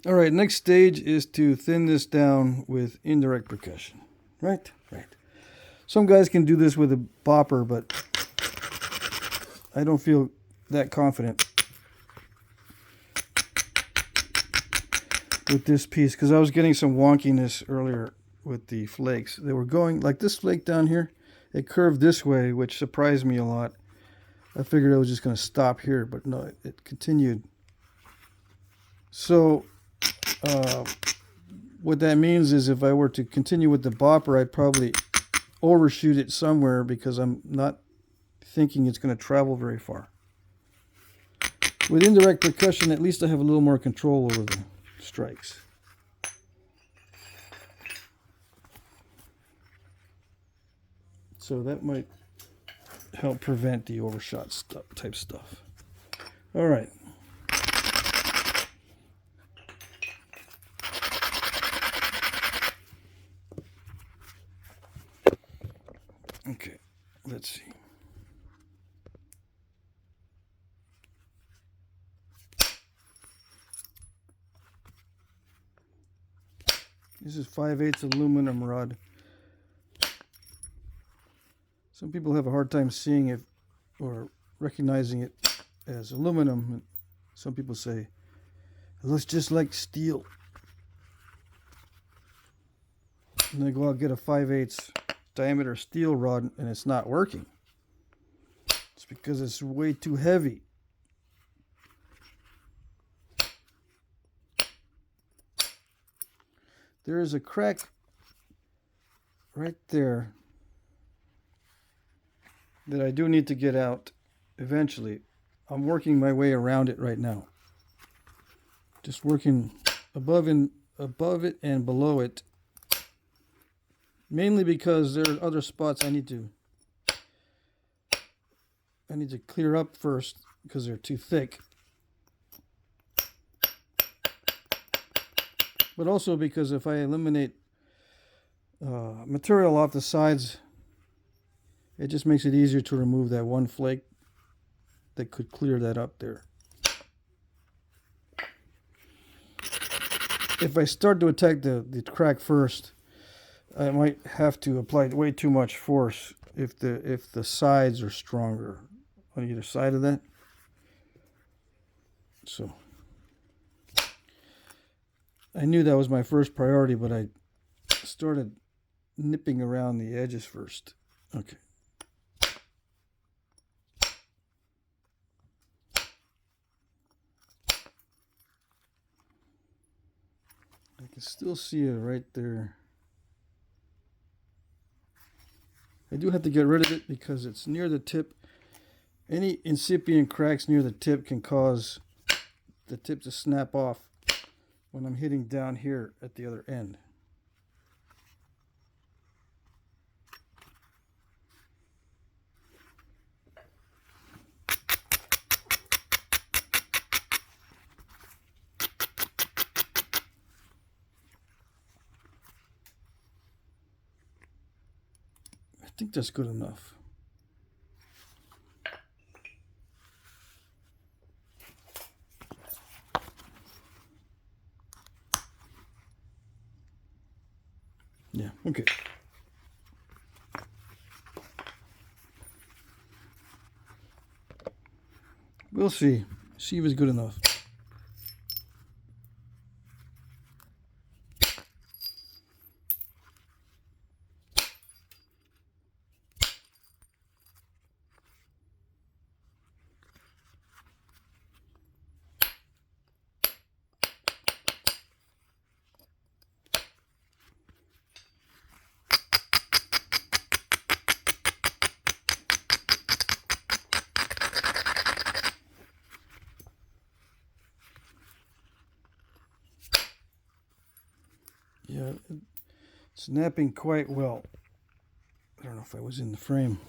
All right, next stage is to thin this down with indirect percussion. Right? Right. Some guys can do this with a bopper, but I don't feel that confident with this piece because I was getting some wonkiness earlier with the flakes. They were going like this flake down here. It curved this way, which surprised me a lot. I figured I was just going to stop here, but no, it continued. So what that means is if I were to continue with the bopper, I'd probably overshoot it somewhere because I'm not thinking it's going to travel very far. With indirect percussion, at least I have a little more control over the strikes. So that might help prevent the overshot type stuff. All right. Okay, let's see. This is 5/8 aluminum rod. Some people have a hard time seeing it or recognizing it as aluminum. Some people say it looks just like steel. And they go out and get a 5/8 diameter steel rod and it's not working. It's because it's way too heavy. There is a crack right there that I do need to get out eventually. I'm working my way around it right now. Just working above it and below it. Mainly because there are other spots I need to clear up first because they're too thick. But also because if I eliminate material off the sides, it just makes it easier to remove that one flake that could clear that up there. If I start to attack the crack first, I might have to apply way too much force if the sides are stronger on either side of that. So I knew that was my first priority, but I started nipping around the edges first. Okay. I can still see it right there. I do have to get rid of it because it's near the tip. Any incipient cracks near the tip can cause the tip to snap off when I'm hitting down here at the other end. I think that's good enough. Yeah, okay. We'll see. See if it's good enough. Yeah, it's napping quite well. I don't know if I was in the frame.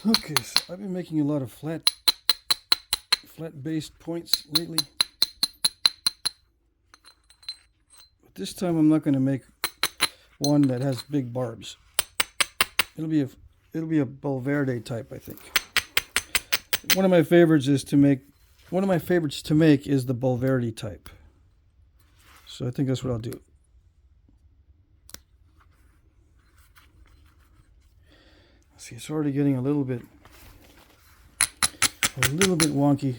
Okay, so I've been making a lot of flat based points lately. But this time I'm not going to make one that has big barbs. It'll be a Valverde type, I think. One of my favorites to make is the Valverde type. So I think that's what I'll do. See, it's already getting a little bit wonky.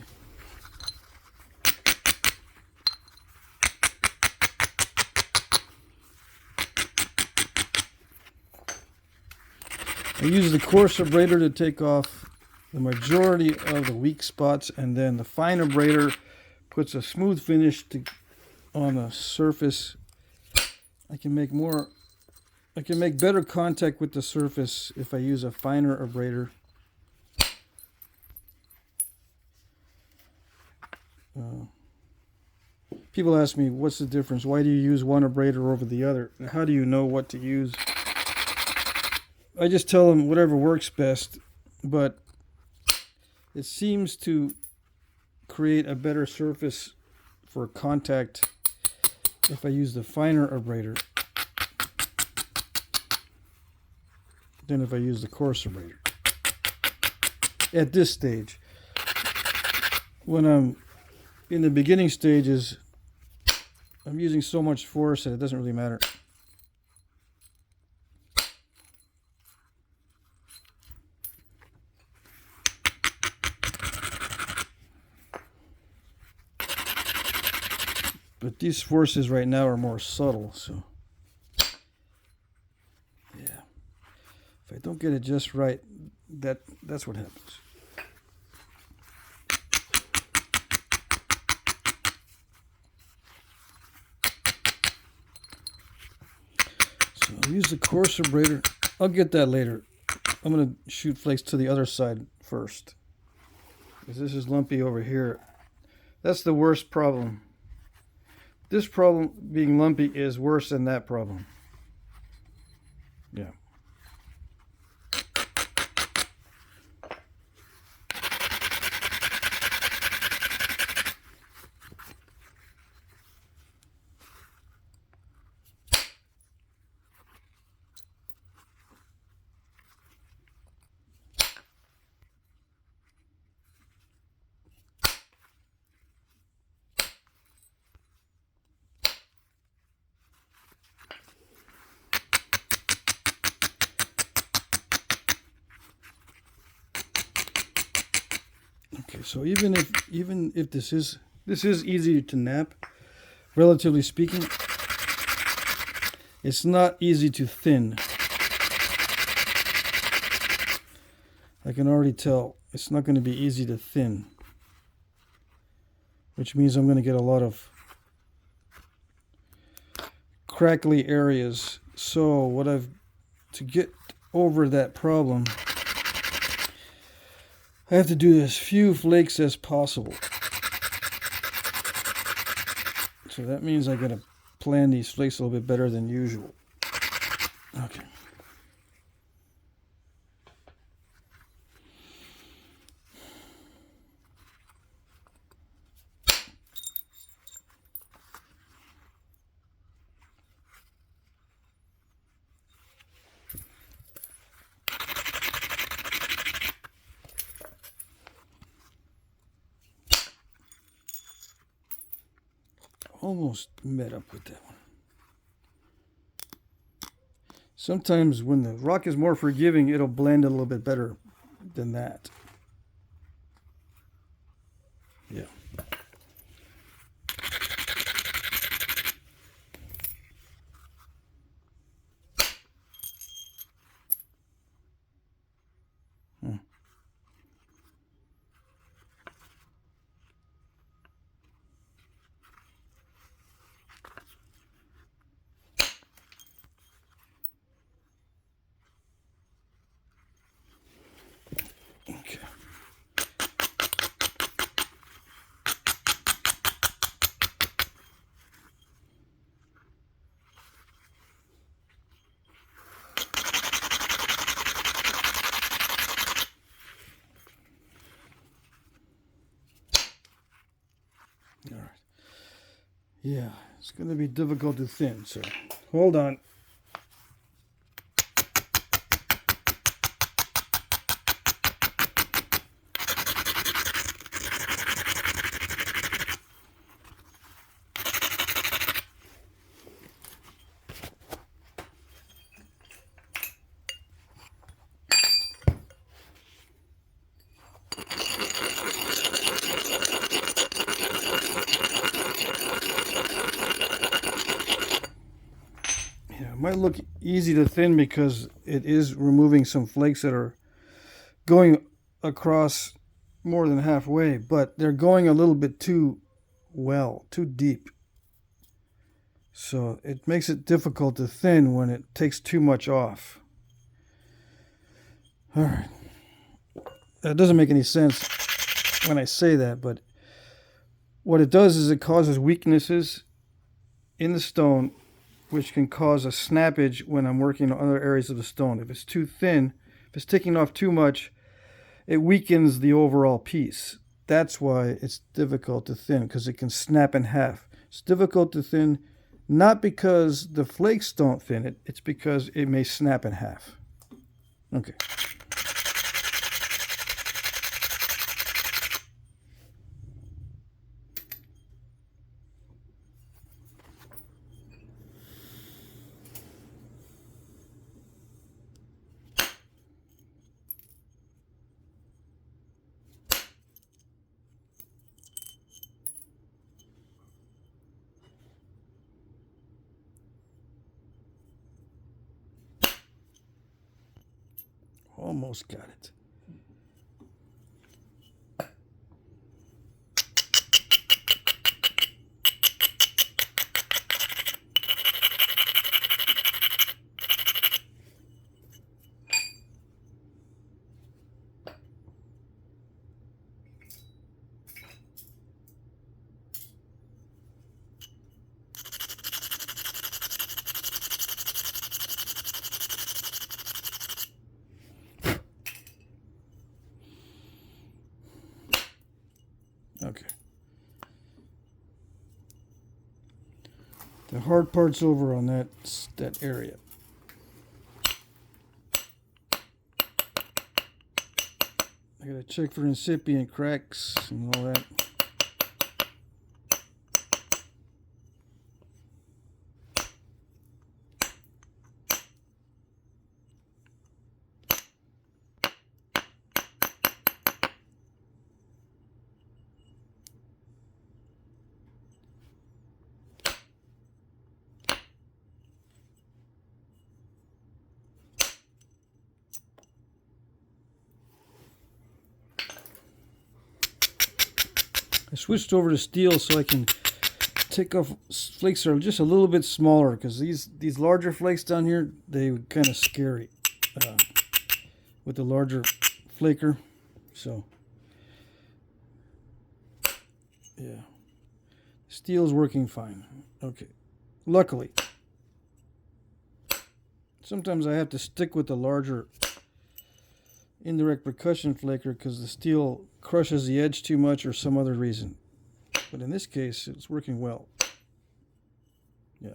I use the coarse abrader to take off the majority of the weak spots, and then the fine abrader puts a smooth finish on the surface. I can make better contact with the surface if I use a finer abrader. People ask me, what's the difference? Why do you use one abrader over the other? And how do you know what to use? I just tell them whatever works best, but it seems to create a better surface for contact if I use the finer abrader than if I use the coarse abrader. At this stage, when I'm in the beginning stages, I'm using so much force that it doesn't really matter. But these forces right now are more subtle, so yeah. If I don't get it just right, that's what happens. So I'll use the coarse abrader. I'll get that later. I'm going to shoot flakes to the other side first, because this is lumpy over here. That's the worst problem. This problem, being lumpy, is worse than that problem. Yeah. Okay, so even if this is easy to knap, relatively speaking, it's not easy to thin. I can already tell it's not going to be easy to thin, which means I'm going to get a lot of crackly areas. So to get over that problem, I have to do as few flakes as possible. So that means I gotta plan these flakes a little bit better than usual. Okay. Almost met up with that one. Sometimes when the rock is more forgiving, it'll blend a little bit better than that. Yeah. Okay. All right. Yeah, it's going to be difficult to thin, so hold on. It might look easy to thin because it is removing some flakes that are going across more than halfway, but they're going a little bit too deep. So it makes it difficult to thin when it takes too much off. All right. That doesn't make any sense when I say that, but what it does is it causes weaknesses in the stone, which can cause a snappage when I'm working on other areas of the stone. If it's too thin, if it's taking off too much, it weakens the overall piece. That's why it's difficult to thin, because it can snap in half. It's difficult to thin not because the flakes don't thin it, it's because it may snap in half. Okay. Almost got it. Okay. The hard part's over on that area. I gotta check for incipient cracks and all that. I switched over to steel so I can take off flakes that are just a little bit smaller, because these larger flakes down here, they were kind of scary with the larger flaker. So yeah, steel's working fine. Okay, luckily. Sometimes I have to stick with the larger indirect percussion flaker because the steel crushes the edge too much or some other reason. But in this case, it's working well. Yeah.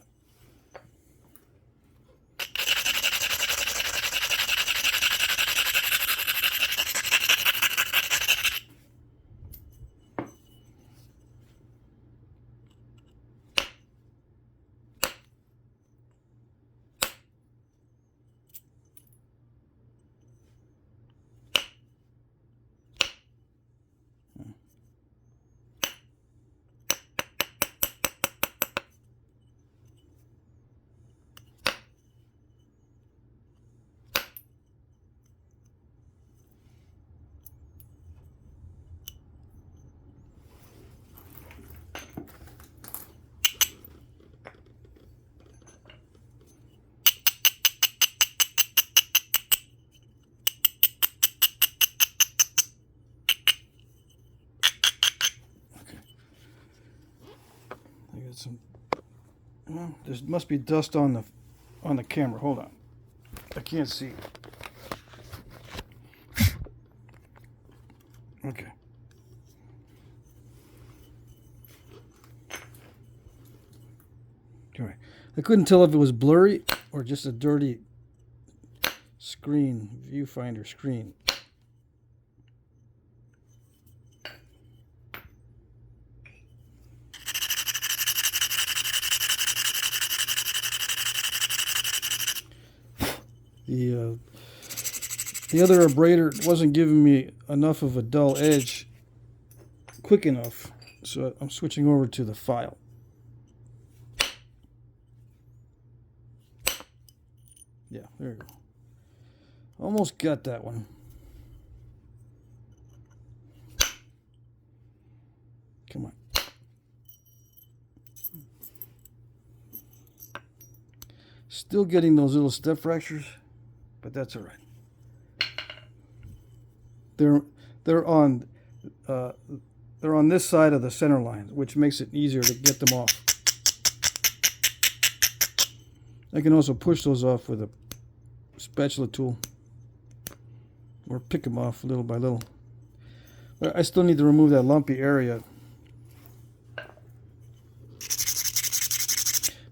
Some, well, there must be dust on the camera. Hold on, I can't see. Okay. All right. I couldn't tell if it was blurry or just a dirty screen, viewfinder screen. The other abrader wasn't giving me enough of a dull edge quick enough, so I'm switching over to the file. Yeah, there you go. Almost got that one. Come on. Still getting those little step fractures, but that's all right. They're on this side of the center line, which makes it easier to get them off. I can also push those off with a spatula tool, or pick them off little by little. But I still need to remove that lumpy area.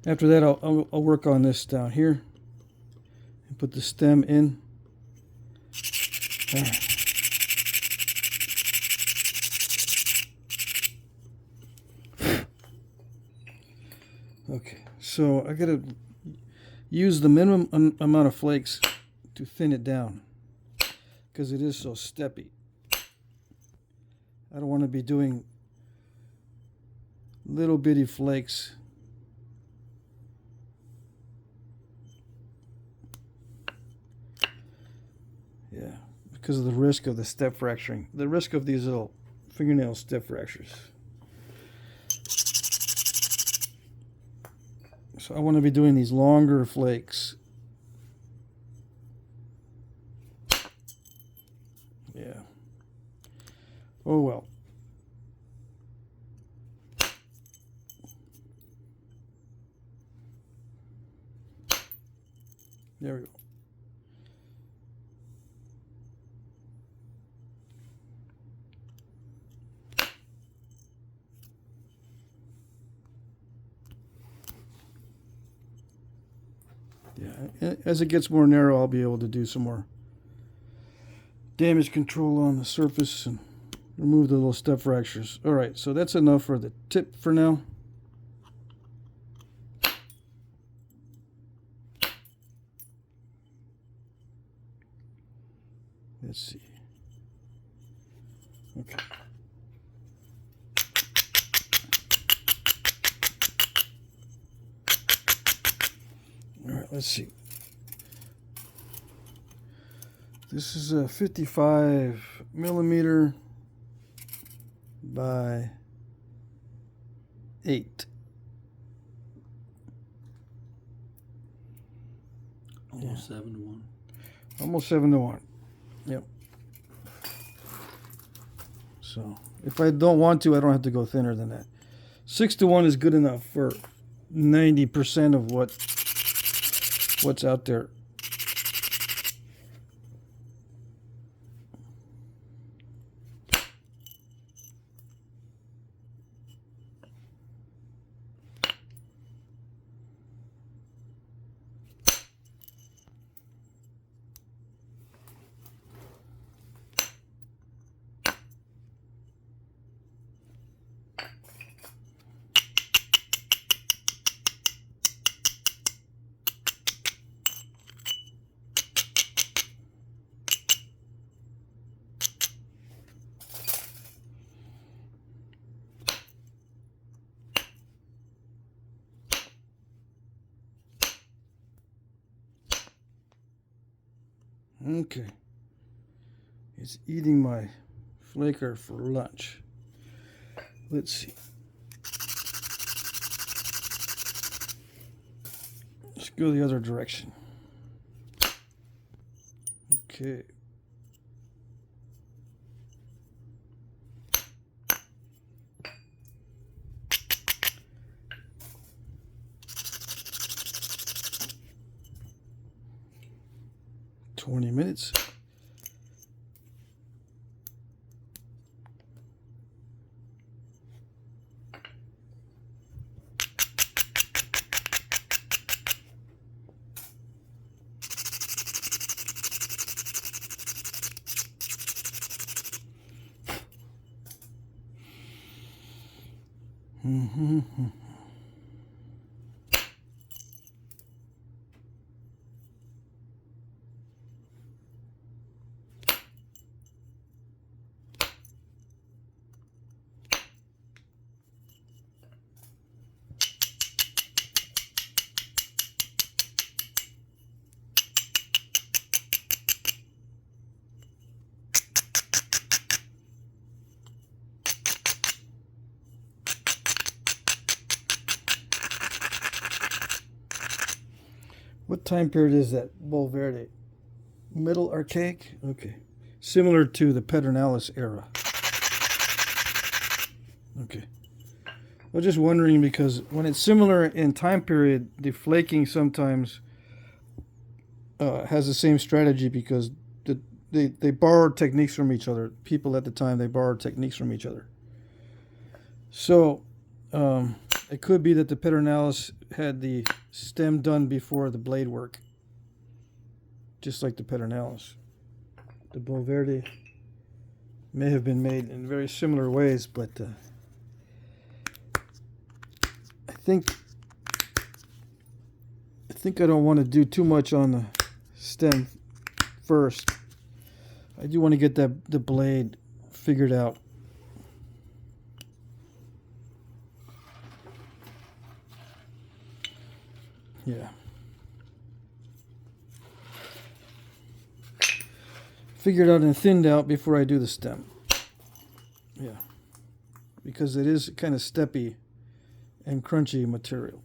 After that, I'll work on this down here and put the stem in. All right. Okay, so I gotta use the minimum amount of flakes to thin it down because it is so steppy. I don't want to be doing little bitty flakes. Yeah, because of the risk of the step fracturing, the risk of these little fingernail step fractures. So I want to be doing these longer flakes. Yeah. Oh well. There we go. Yeah, as it gets more narrow, I'll be able to do some more damage control on the surface and remove the little step fractures. All right, so that's enough for the tip for now. Let's see. Okay. All right, let's see. This is a 55 millimeter by 8. Almost 7 to 1. Almost 7 to 1. Yep. So if I don't want to, I don't have to go thinner than that. 6 to 1 is good enough for 90% of what's out there. Okay. It's eating my flaker for lunch. Let's see. Let's go the other direction. Okay. $20 minutes. Mm-hmm. What time period is that, Bulverde? Middle Archaic? Okay. Similar to the Pedernales era. Okay. I was just wondering because when it's similar in time period, the flaking sometimes has the same strategy because they borrowed techniques from each other. People at the time, they borrowed techniques from each other. So it could be that the Pedernales had the stem done before the blade work, just like the Pedernales. The Bulverde may have been made in very similar ways, but I think I don't want to do too much on the stem first. I do want to get the blade figured out. Yeah. Figured out and thinned out before I do the stem. Yeah. Because it is kind of steppy and crunchy material.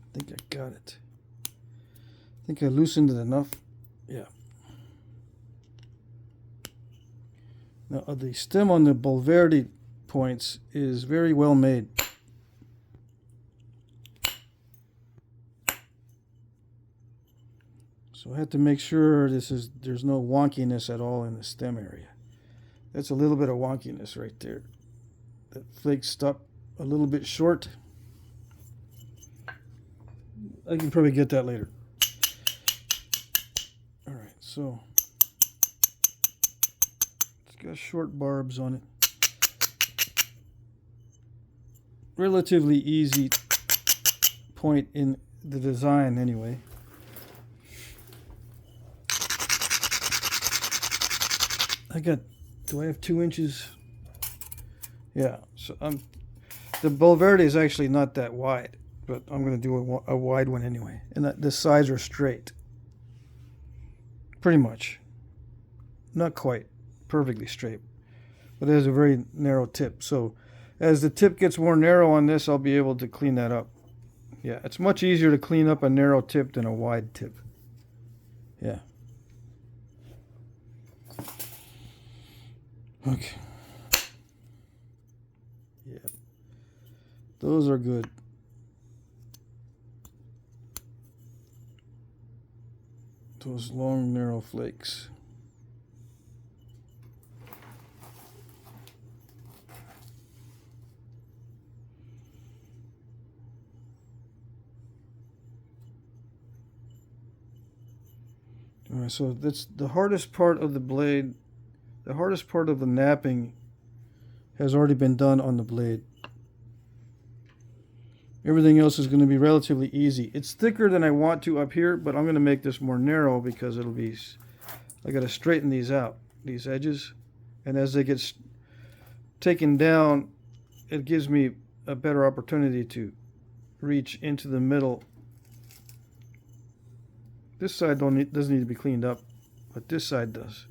I think I got it. I think I loosened it enough. Yeah. Now the stem on the Bulverde points is very well made. So I have to make sure there's no wonkiness at all in the stem area. That's a little bit of wonkiness right there. That flake stuck a little bit short. I can probably get that later. All right, so it's got short barbs on it. Relatively easy point in the design anyway. Do I have 2 inches? Yeah, so the Bulverde is actually not that wide, but I'm going to do a wide one anyway. And the sides are straight. Pretty much. Not quite perfectly straight, but it has a very narrow tip. So as the tip gets more narrow on this, I'll be able to clean that up. Yeah, it's much easier to clean up a narrow tip than a wide tip. Yeah. Okay. Yeah. Those are good. Those long, narrow flakes. All right, so that's the hardest part of the blade. The hardest part of the knapping has already been done on the blade. Everything else is going to be relatively easy. It's thicker than I want to up here, but I'm going to make this more narrow because I got to straighten these out, these edges. And as they get taken down, it gives me a better opportunity to reach into the middle. This side doesn't need to be cleaned up, but this side does.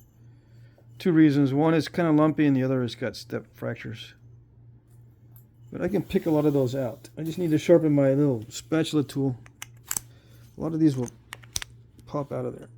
2 reasons. One, it's kind of lumpy, and the other, it's got step fractures. But I can pick a lot of those out. I just need to sharpen my little spatula tool. A lot of these will pop out of there.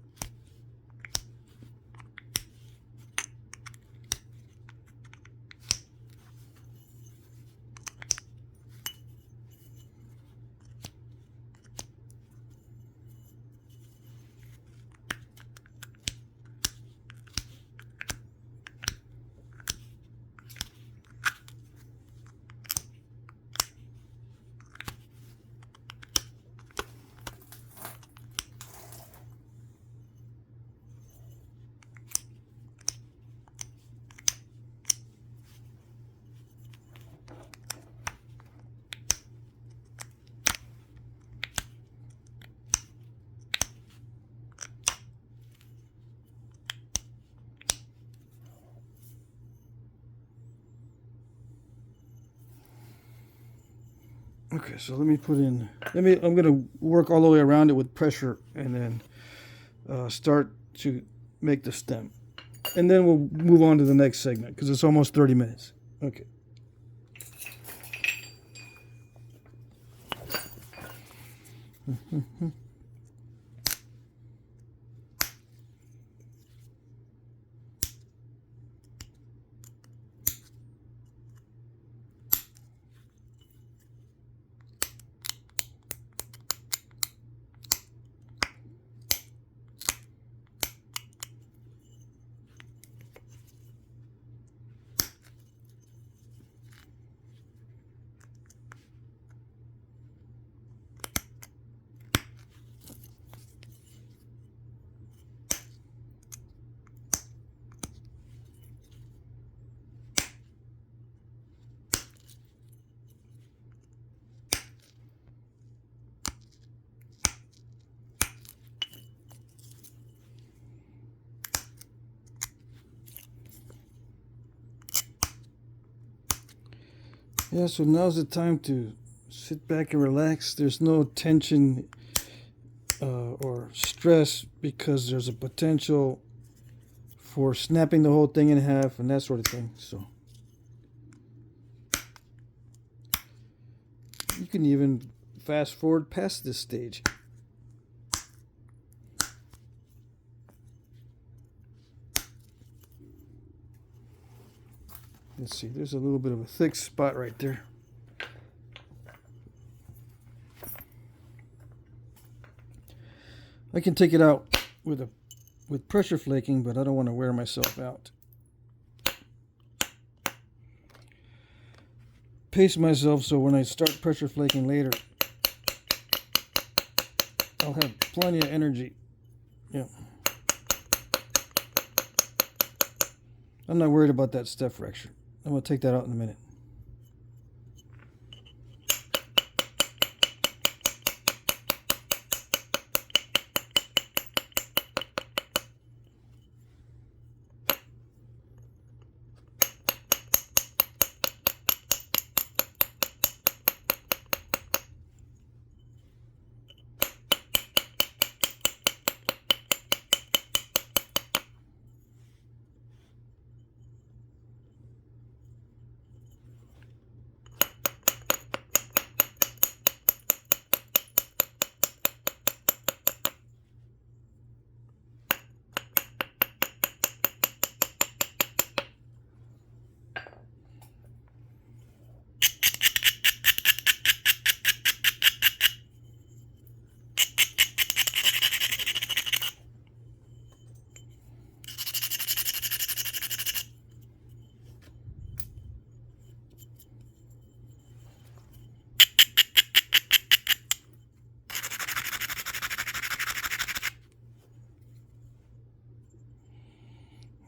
Okay, so let me put in. I'm gonna work all the way around it with pressure, and then start to make the stem, and then we'll move on to the next segment because it's almost 30 minutes. Okay. Yeah, so now's the time to sit back and relax. There's no tension or stress because there's a potential for snapping the whole thing in half and that sort of thing. So you can even fast forward past this stage. Let's see, there's a little bit of a thick spot right there. I can take it out with pressure flaking, but I don't want to wear myself out. Pace myself so when I start pressure flaking later, I'll have plenty of energy. Yeah. I'm not worried about that step fracture. I'm going to take that out in a minute.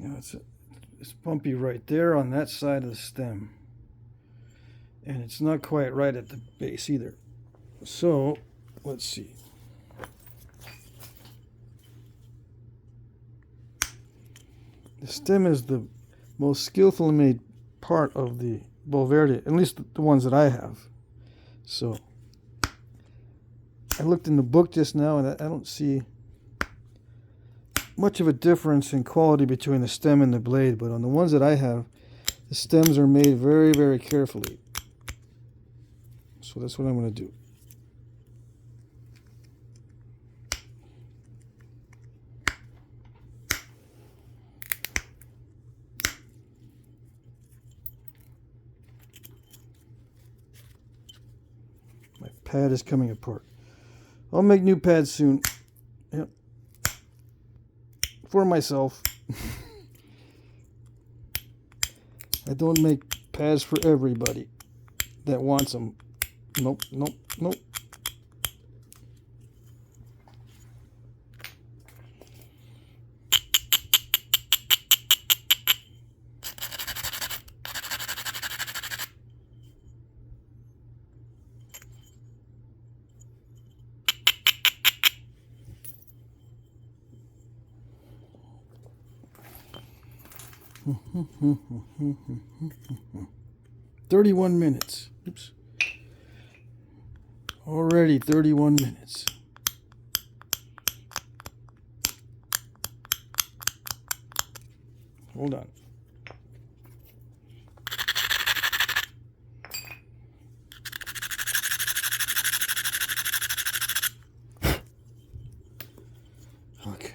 Now it's bumpy right there on that side of the stem. And it's not quite right at the base either. So, let's see. The stem is the most skillfully made part of the Boulevardier, at least the ones that I have. So, I looked in the book just now and I don't see much of a difference in quality between the stem and the blade, but on the ones that I have, the stems are made very, very carefully. So that's what I'm going to do. My pad is coming apart. I'll make new pads soon. Yep. For myself. I don't make pads for everybody that wants them. Nope, nope, nope. 31 minutes. Oops. Already 31 minutes. Hold on. Okay.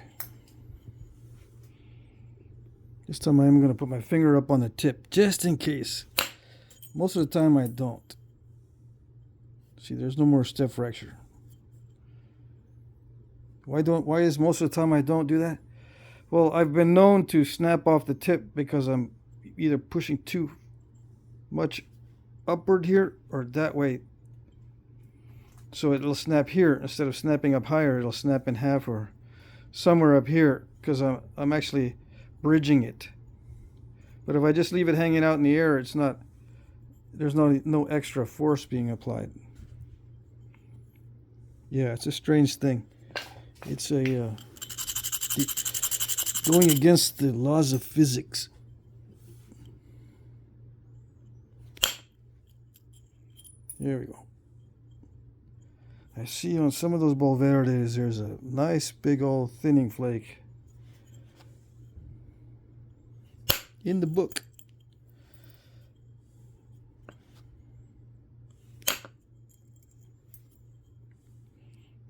This time I am going to put my finger up on the tip just in case. Most of the time I don't. See, there's no more step fracture. Why is most of the time I don't do that? Well, I've been known to snap off the tip because I'm either pushing too much upward here or that way. So it'll snap here instead of snapping up higher. It'll snap in half or somewhere up here because I'm actually bridging it. But if I just leave it hanging out in the air, it's not. There's no extra force being applied. Yeah, it's a strange thing. It's a going against the laws of physics. There we go. I see on some of those Bolverdes there's a nice big old thinning flake in the book.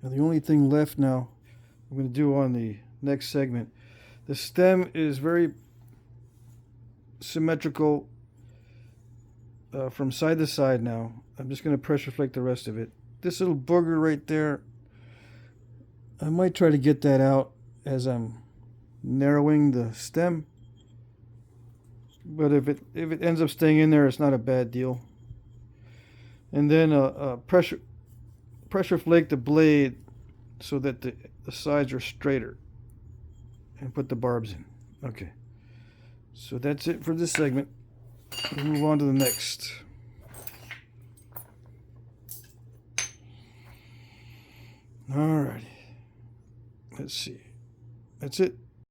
Now the only thing left now I'm going to do on the next segment, the stem is very symmetrical from side to side now. I'm just going to pressure flake the rest of it. This little booger right there, I might try to get that out as I'm narrowing the stem. But if it ends up staying in there, it's not a bad deal. And then pressure flake the blade so that the sides are straighter, and put the barbs in. Okay, so that's it for this segment. We'll move on to the next. Alrighty, let's see. That's it.